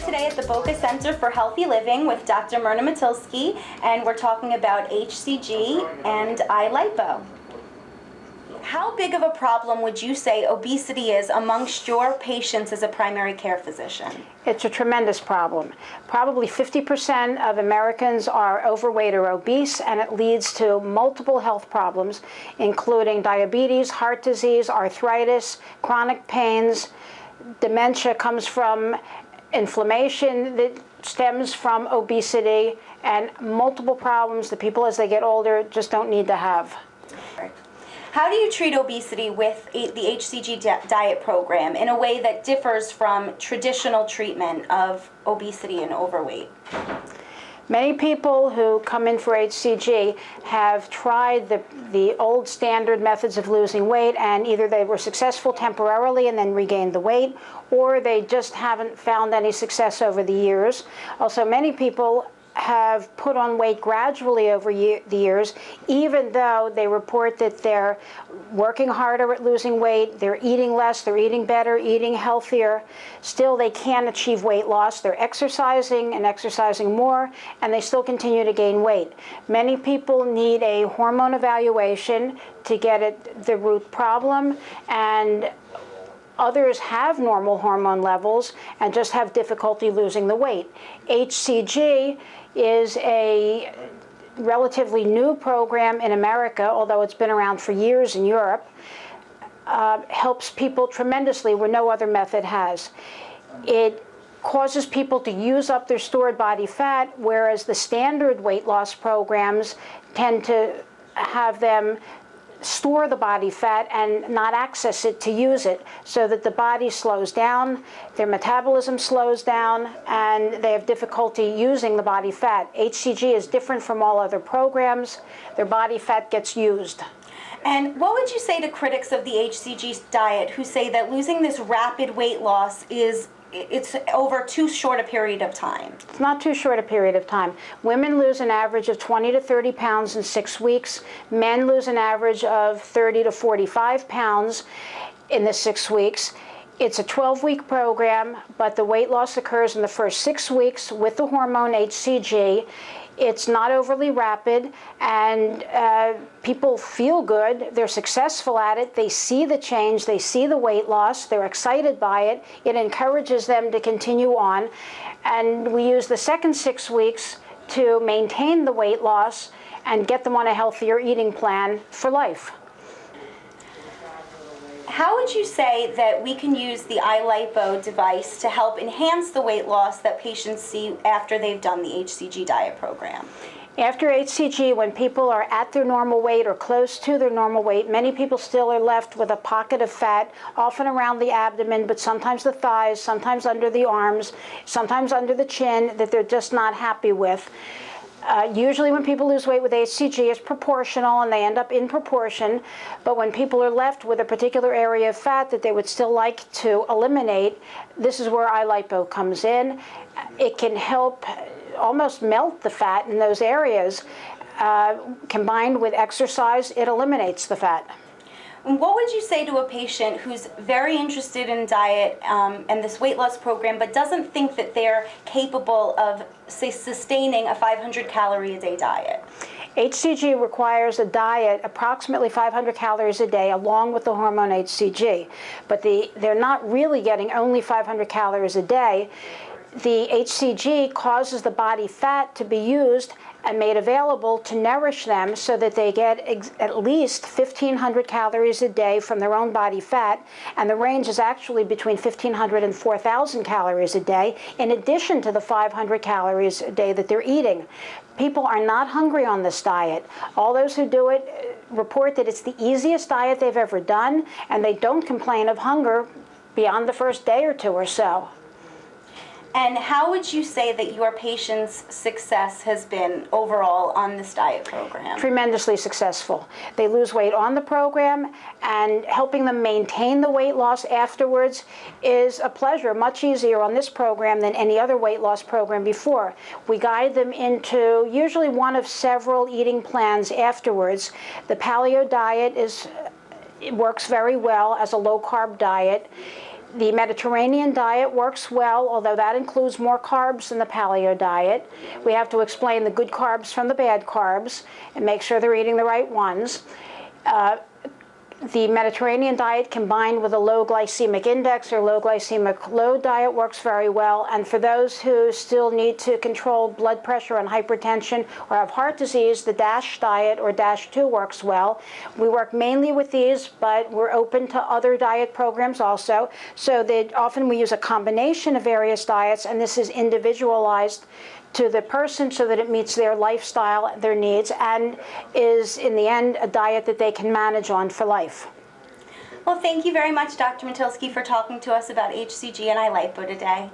today at the Boca Center for Healthy Living with Dr. Merna Matilsky, and we're talking about HCG and iLipo. How big of a problem would you say obesity is amongst your patients as a primary care physician? It's a tremendous problem. Probably 50% of Americans are overweight or obese, and it leads to multiple health problems, including diabetes, heart disease, arthritis, chronic pains. Dementia comes from inflammation that stems from obesity, and multiple problems that people as they get older just don't need to have. How do you treat obesity with the HCG diet program in a way that differs from traditional treatment of obesity and overweight? Many people who come in for HCG have tried the old standard methods of losing weight, and either they were successful temporarily and then regained the weight, or they just haven't found any success over the years. Also, many people have put on weight gradually over the years, even though they report that they're working harder at losing weight, they're eating less, they're eating better, eating healthier. Still, they can't achieve weight loss. They're exercising and exercising more, and they still continue to gain weight. Many people need a hormone evaluation to get at the root problem, and others have normal hormone levels and just have difficulty losing the weight. HCG is a relatively new program in America, although it's been around for years in Europe. Helps people tremendously where no other method has. It causes people to use up their stored body fat, whereas the standard weight loss programs tend to have them store the body fat and not access it to use it, so that the body slows down, their metabolism slows down, and they have difficulty using the body fat. HCG is different from all other programs. Their body fat gets used. And what would you say to critics of the HCG diet who say that losing this rapid weight loss it's over too short a period of time? It's not too short a period of time. Women lose an average of 20 to 30 pounds in 6 weeks. Men lose an average of 30 to 45 pounds in the 6 weeks. It's a 12-week program, but the weight loss occurs in the first 6 weeks with the hormone HCG. It's not overly rapid, and people feel good. They're successful at it. They see the change. They see the weight loss. They're excited by it. It encourages them to continue on. And we use the second 6 weeks to maintain the weight loss and get them on a healthier eating plan for life. How would you say that we can use the iLipo device to help enhance the weight loss that patients see after they've done the HCG diet program? After HCG, when people are at their normal weight or close to their normal weight, many people still are left with a pocket of fat, often around the abdomen, but sometimes the thighs, sometimes under the arms, sometimes under the chin, that they're just not happy with. Usually when people lose weight with HCG, it's proportional and they end up in proportion. But when people are left with a particular area of fat that they would still like to eliminate, this is where iLipo comes in. It can help almost melt the fat in those areas. Combined with exercise, it eliminates the fat. What would you say to a patient who's very interested in diet and this weight loss program, but doesn't think that they're capable of, say, sustaining a 500 calorie a day diet? HCG requires a diet approximately 500 calories a day along with the hormone HCG, but they're not really getting only 500 calories a day. The HCG causes the body fat to be used and made available to nourish them so that they get at least 1,500 calories a day from their own body fat, and the range is actually between 1,500 and 4,000 calories a day, in addition to the 500 calories a day that they're eating. People are not hungry on this diet. All those who do it report that it's the easiest diet they've ever done, and they don't complain of hunger beyond the first day or two or so. And how would you say that your patients' success has been overall on this diet program? Tremendously successful. They lose weight on the program, and helping them maintain the weight loss afterwards is a pleasure, much easier on this program than any other weight loss program before. We guide them into usually one of several eating plans afterwards. The paleo diet it works very well as a low-carb diet. The Mediterranean diet works well, although that includes more carbs than the paleo diet. We have to explain the good carbs from the bad carbs and make sure they're eating the right ones. The Mediterranean diet combined with a low glycemic index or low glycemic load diet works very well. And for those who still need to control blood pressure and hypertension or have heart disease, the DASH diet or DASH 2 works well. We work mainly with these, but we're open to other diet programs also. So that often we use a combination of various diets, and this is individualized to the person so that it meets their lifestyle, their needs, and is, in the end, a diet that they can manage on for life. Well, thank you very much, Dr. Matilsky, for talking to us about HCG and iLipo today.